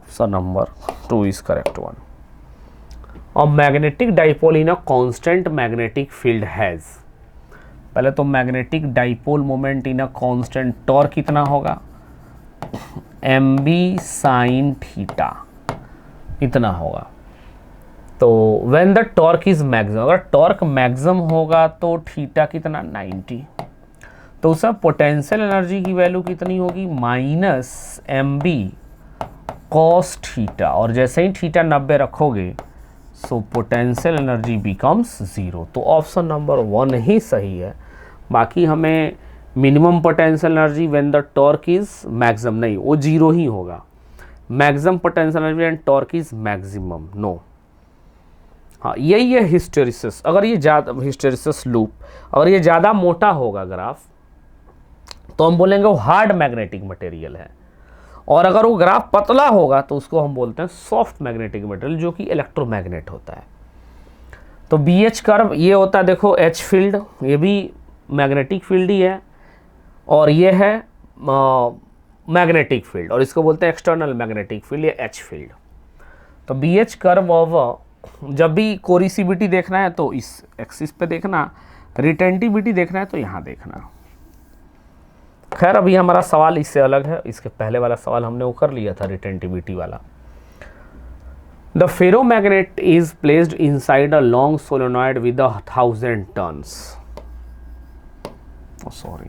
So number 2 is correct one. और magnetic dipole in a constant magnetic field has, पहले तो magnetic dipole moment in a constant torque कितना होगा, एम बी साइन थीटा इतना होगा। तो when the torque is maximum, अगर टॉर्क मैक्सिमम होगा तो थीटा कितना 90, तो उसका पोटेंशियल एनर्जी की वैल्यू कितनी होगी, -mb cos थीटा। और जैसे ही थीटा 90 रखोगे सो पोटेंशियल एनर्जी बिकम्स 0। तो ऑप्शन नंबर 1 ही सही है। बाकी हमें minimum potential energy when the torque is maximum, नहीं वो 0 ही होगा। Maximum potential energy and torque is maximum, no. हाँ, यही है हिस्टेरिसिस। अगर ये ज़्यादा हिस्टेरिसिस लूप, अगर ये ज़्यादा मोटा होगा ग्राफ तो हम बोलेंगे वो हार्ड मैग्नेटिक मटेरियल है, और अगर वो ग्राफ पतला होगा तो उसको हम बोलते हैं सॉफ्ट मैग्नेटिक मटेरियल, जो कि इलेक्ट्रोमैग्नेट होता है। तो BH कर्व ये होता है, देखो H फील्ड, ये भी मैग्नेटिक फील्ड ही है, और ये है मैग्नेटिक फील्ड, और इसको बोलते हैं एक्सटर्नल मैग्नेटिक फील्ड या H फील्ड। तो BH कर्व ऑफ, जब भी कोरिसिविटी देखना है तो इस एक्सिस पे देखना, रिटेंटिविटी देखना है तो यहाँ देखना। खैर अभी हमारा सवाल इससे अलग है, इसके पहले वाला सवाल हमने वो कर लिया था रिटेंटिविटी वाला। The ferromagnet is placed inside a long solenoid with 1000 turns, sorry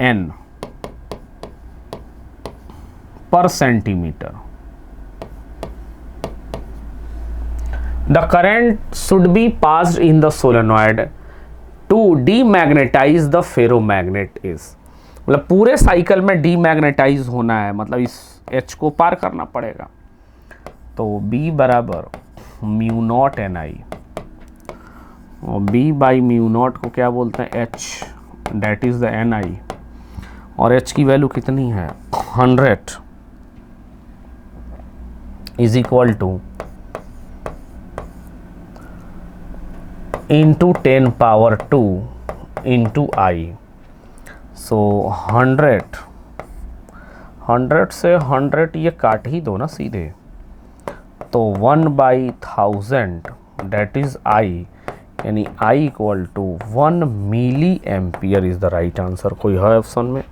N per centimeter. The current should be passed in the solenoid to demagnetize the ferromagnet is, मतलब पूरे साइकिल में डीमैग्नेटाइज होना है, मतलब इस H को पार करना पड़ेगा। तो B बराबर μ0 Ni, और B बाई μ0 को क्या बोलते हैं, H, that is the Ni, और H की वैल्यू कितनी है 100 is equal to into 10⁻² into I। So 100 से 100 ये काट ही दो ना सीधे, तो 1/1000 डेट इज I, यानी I equal to 1 milli ampere is the right answer. कोई है ऑप्शन में?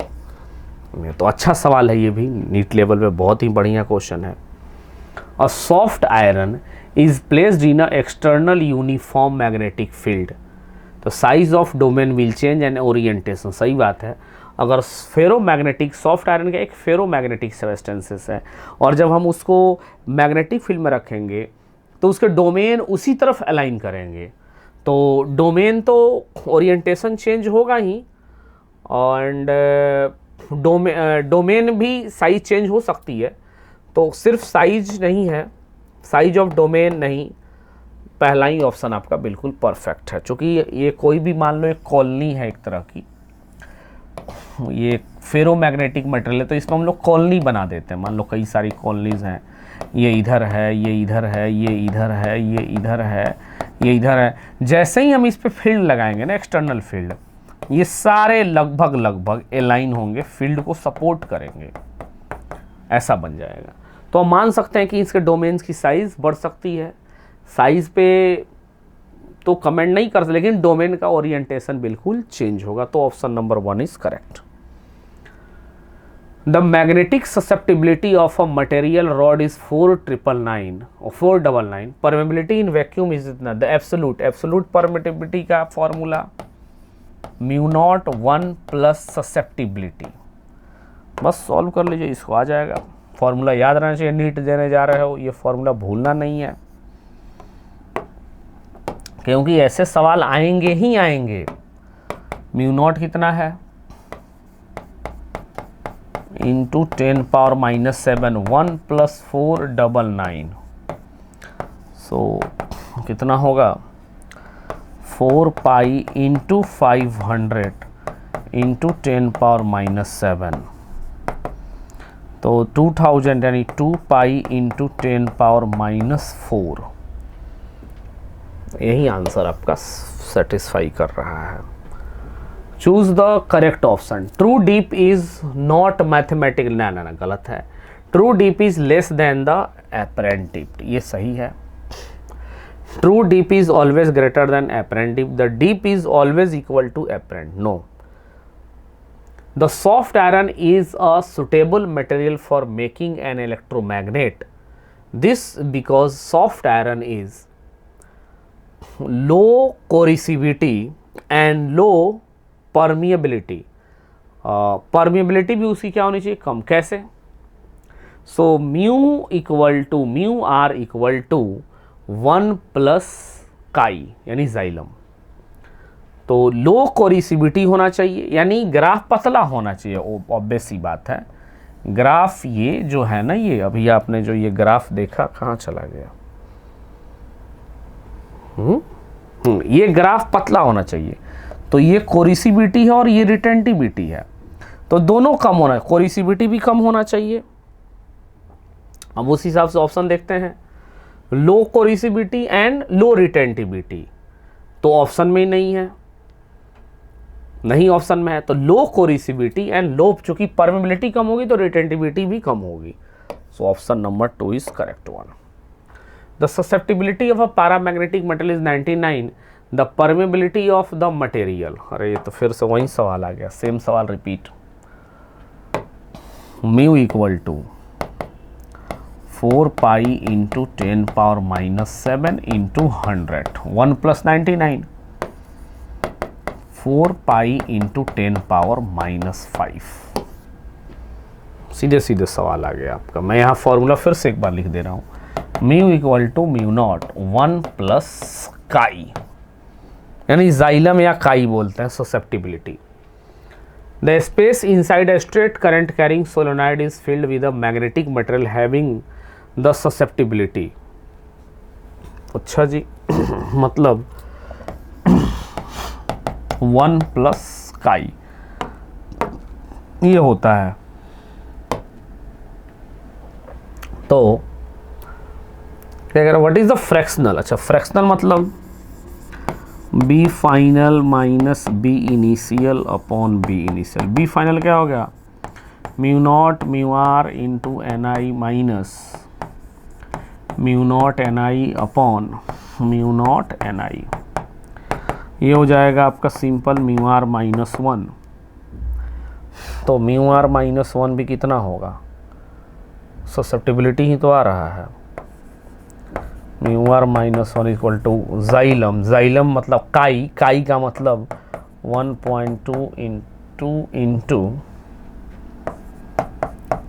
तो अच्छा सवाल है ये भी, नीट लेवल पे बहुत ही बढ़िया क्वेश्चन है। A soft iron is placed in a external uniform magnetic field, तो size of domain will change and orientation, सही बात है। अगर फेरोमैग्नेटिक, सॉफ्ट आयरन का एक फेरोमैग्नेटिक सब्सटेंसेस है, और जब हम उसको मैग्नेटिक फील्ड में रखेंगे तो उसके डोमेन उसी तरफ अलाइन करेंगे, तो डोमेन तो ओरिएंटेशन चेंज होगा ही, एंड डोमेन भी साइज चेंज हो सकती है। तो सिर्फ साइज नहीं है, साइज ऑफ डोमेन नहीं, पहला ही ऑप्शन आपका बिल्कुल परफेक्ट है। क्योंकि ये कोई भी मान लो एक कॉलोनी है एक तरह की, ये फेरोमैग्नेटिक मटेरियल है, तो इसमें हम लोग कॉलोनी बना देते हैं। मान लो कई सारी कॉलोनीज हैं, ये इधर है, ये इधर है, ये इधर है, ये इधर है, ये इधर है। जैसे ही हम इस पे फील्ड लगाएंगे ना, एक्सटर्नल फील्ड, ये सारे लगभग अलाइन होंगे, फील्ड को सपोर्ट करेंगे, ऐसा बन जाएगा। तो हम मान सकते हैं कि इसके डोमेन्स की साइज बढ़ सकती है। साइज पे तो कमेंट नहीं कर सकते, लेकिन डोमेन का ओरिएंटेशन बिल्कुल चेंज होगा। तो option number 1 is correct. The magnetic susceptibility of a material rod is 499 और 499। परमेबिलिटी इन वैक्यूम इज इतना, द एब्सोल्यूट परमिटिबिलिटी का फॉर्मूला μ0 1 प्लस ससेप्टिबिलिटी। बस सॉल्व कर लीजिए, इसको आ जाएगा। फॉर्मूला याद रहना चाहिए, नीट देने जा रहे हो ये फॉर्मूला भूलना नहीं है, क्योंकि ऐसे सवाल आएंगे ही आएंगे। म्यू नॉट कितना है इंटू 10 पावर -7, 1 + 4 99, सो कितना होगा 4 पाई इंटू 500 इंटू 10 पावर -7, तो 2000 यानी 2 पाई इंटू 10 पावर -4। यही आंसर आपका सेटिस्फाई कर रहा है। Choose the correct option. True deep is not mathematical, ना गलत है। True deep is less than the apparent deep, ये सही है। True deep is always greater than apparent deep, the deep is always equal to apparent, no. The soft iron is a suitable material for making an electromagnet, this because soft iron is low coercivity and low permeability. Permeability भी उसकी क्या होनी चाहिए, कम। कैसे? So mu R equal to 1 + chi यानी xylem, तो लो कोरिसिविटी होना चाहिए, यानी ग्राफ पतला होना चाहिए। ऑब्वियस सी बात है, ग्राफ ये जो है ना, ये अभी आपने जो ये ग्राफ देखा, कहाँ चला गया, ये ग्राफ पतला होना चाहिए, तो ये कोरिसिविटी है और ये रिटेंटिविटी है, तो दोनों कम होना, कोरिसिविटी भी कम होना चाहिए। अब उस हिसाब से ऑप्शन देखते हैं, लो कोरिसिविटी एंड लो रिटेंटिविटी, तो ऑप्शन में ही नहीं है, नहीं ऑप्शन में है, तो लो कोरिसिविटी एंड लो, चूंकि परमेबिलिटी कम होगी तो रिटेंटिविटी भी कम होगी, so option number 2 is correct one. The susceptibility of a paramagnetic material is 99, the permeability of the material, अरे ये तो फिर से वही सवाल आ गया, सेम सवाल repeat. Mu equal to 4 pi into 10 power -7 into 100, 1 + 99, 4 pi into 10 power -5। सीधे सीधे सवाल आ गया आपका। मैं यहाँ फॉर्मूला फिर से एक बार लिख दे रहा हूँ, mu equal to mu naught 1 + chi, यानी जाइलम या काई बोलते हैं susceptibility. The space inside a straight current carrying solenoid is filled with a magnetic material having the susceptibility. अच्छा जी मतलब 1 + काई ये होता है, तो क्या कह रहा है, व्हाट इज द फ्रैक्शनल। अच्छा, फ्रैक्शनल मतलब B final minus B initial upon B initial. B final क्या हो गया, mu naught mu r into N I minus mu naught N I upon mu naught N I, ये हो जाएगा आपका simple mu R -1, तो mu R -1 भी कितना होगा, ससेप्टिबिलिटी ही तो आ रहा है, mu R -1 equal to xylem, xylem मतलब काई, काई का मतलब 1.2 इंटू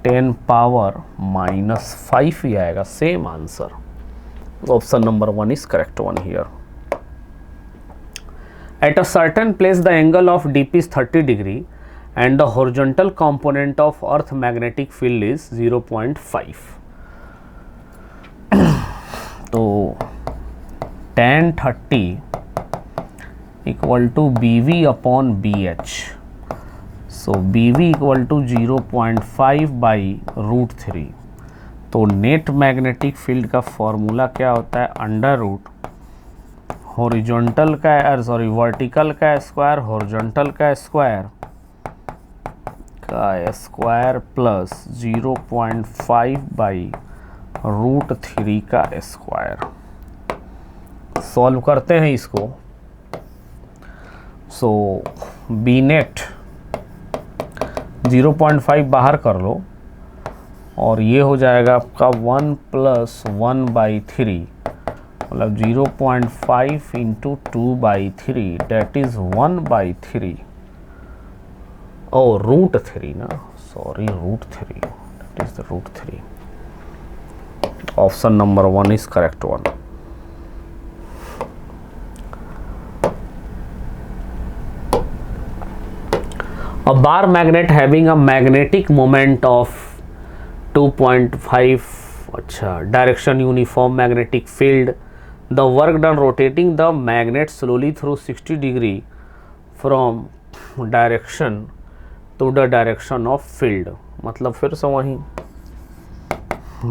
10 पावर -5 ही आएगा, same answer. Option number 1 is correct one here. At a certain place the angle of dip is 30 degree and the horizontal component of earth magnetic field is 0.5, तो tan 30 equal to BV upon BH, so BV equal to 0.5 by √3, तो net magnetic field का formula क्या होता है, under root horizontal का vertical का square horizontal का square का स्क्वायर प्लस 0.5 बाई √3 का स्क्वायर। सॉल्व करते हैं इसको, सो बी नेट 0.5 बाहर कर लो और ये हो जाएगा आपका 1 + 1/3, मतलब 0.5 इंटू 2/3 डेट इज 1/3 और √3 ना, so sorry √3, that is the √3. Option number 1 is correct one. A bar magnet having a magnetic moment of 2.5 direction uniform magnetic field, the work done rotating the magnet slowly through 60 degree from direction to the direction of field. मतलब फिर से वहीं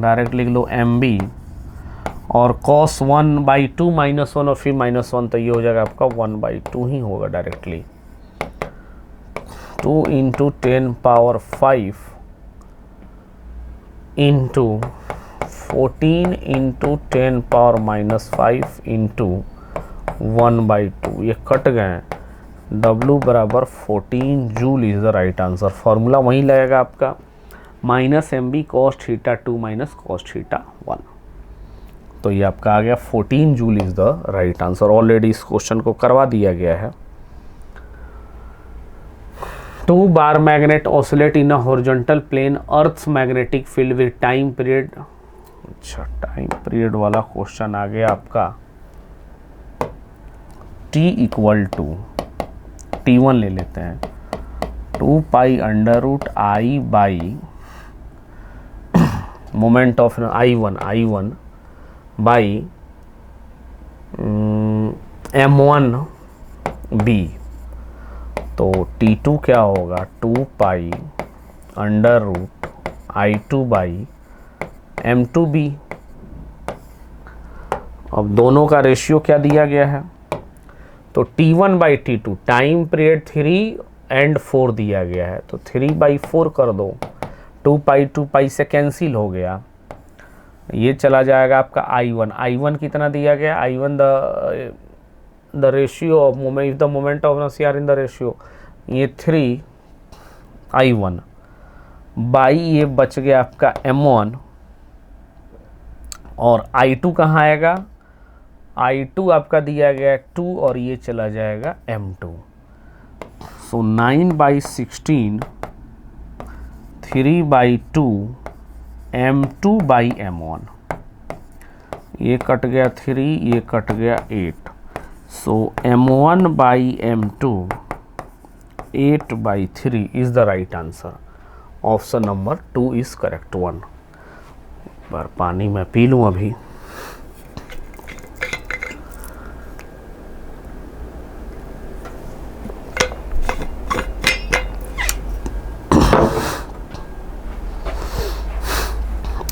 direct लिख लो MB और cos 1/2 -1 और फिर -1, तो ये हो जाएगा आपका 1/2 ही होगा डायरेक्टली. 2 × 10⁵ इंटू 14 × 10⁻⁻5 इंटू 1/2, ये कट गए. W बराबर 14 joule is the right answer. Formula वहीं लगेगा आपका -MB cos θ2 cos θ1. तो ये आपका आ गया 14 joule is the right answer. Already इस क्वेश्चन को करवा दिया गया है. 2 bar magnet oscillate in a horizontal plane Earth's magnetic field with time period. अच्छा, टाइम पीरियड वाला क्वेश्चन आ गया आपका. T = T1 ले लेते हैं. 2π√I by moment of I1 by M1B. तो T2 क्या होगा? 2π√I2 by M2B. अब दोनों का रेशियो क्या दिया गया है? तो T1/T2 टाइम पीरियड 3 और 4 दिया गया है, तो 3/4 कर दो. 2π से कैंसिल हो गया. ये चला जाएगा आपका I1 कितना दिया गया? I1 the ratio of moment, the moment of inertia in the ratio, ये 3I1 बाई ये बच गया आपका M1. और I2 कहाँ आएगा? I2 आपका दिया गया 2 और ये चला जाएगा M2. सो 9/16 3/2 M2/M1. ये कट गया 3, ये कट गया 8. So M1/M2 8/3 is the right answer. Option number 2 is correct one. बार पानी मैं पी लूँ अभी.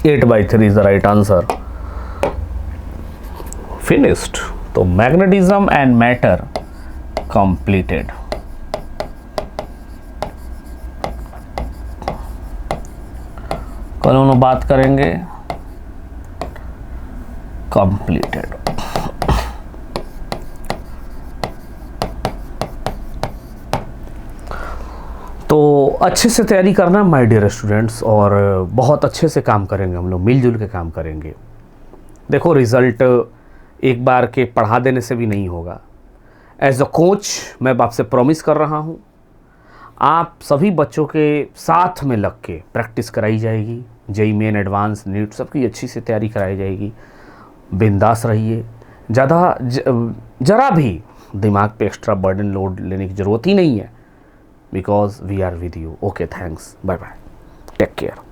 Eight by 3 is the right answer. Finished. तो मैग्नेटिज्म एंड मैटर कंप्लीटेड. कल हम बात करेंगे कंप्लीटेड. तो अच्छे से तैयारी करना माय डियर स्टूडेंट्स, और बहुत अच्छे से काम करेंगे हम लोग, मिलजुल के काम करेंगे. देखो, रिज़ल्ट एक बार के पढ़ा देने से भी नहीं होगा. एज अ कोच मैं आपसे प्रॉमिस कर रहा हूँ, आप सभी बच्चों के साथ में लग के प्रैक्टिस कराई जाएगी. जेईई मेन, एडवांस, नीट, सबकी अच्छी से तैयारी कराई जाएगी. बिंदास रहिए. ज़रा भी दिमाग पे एक्स्ट्रा बर्डन लोड लेने की ज़रूरत ही नहीं है, because we are with you. Okay, thanks, bye bye, take care.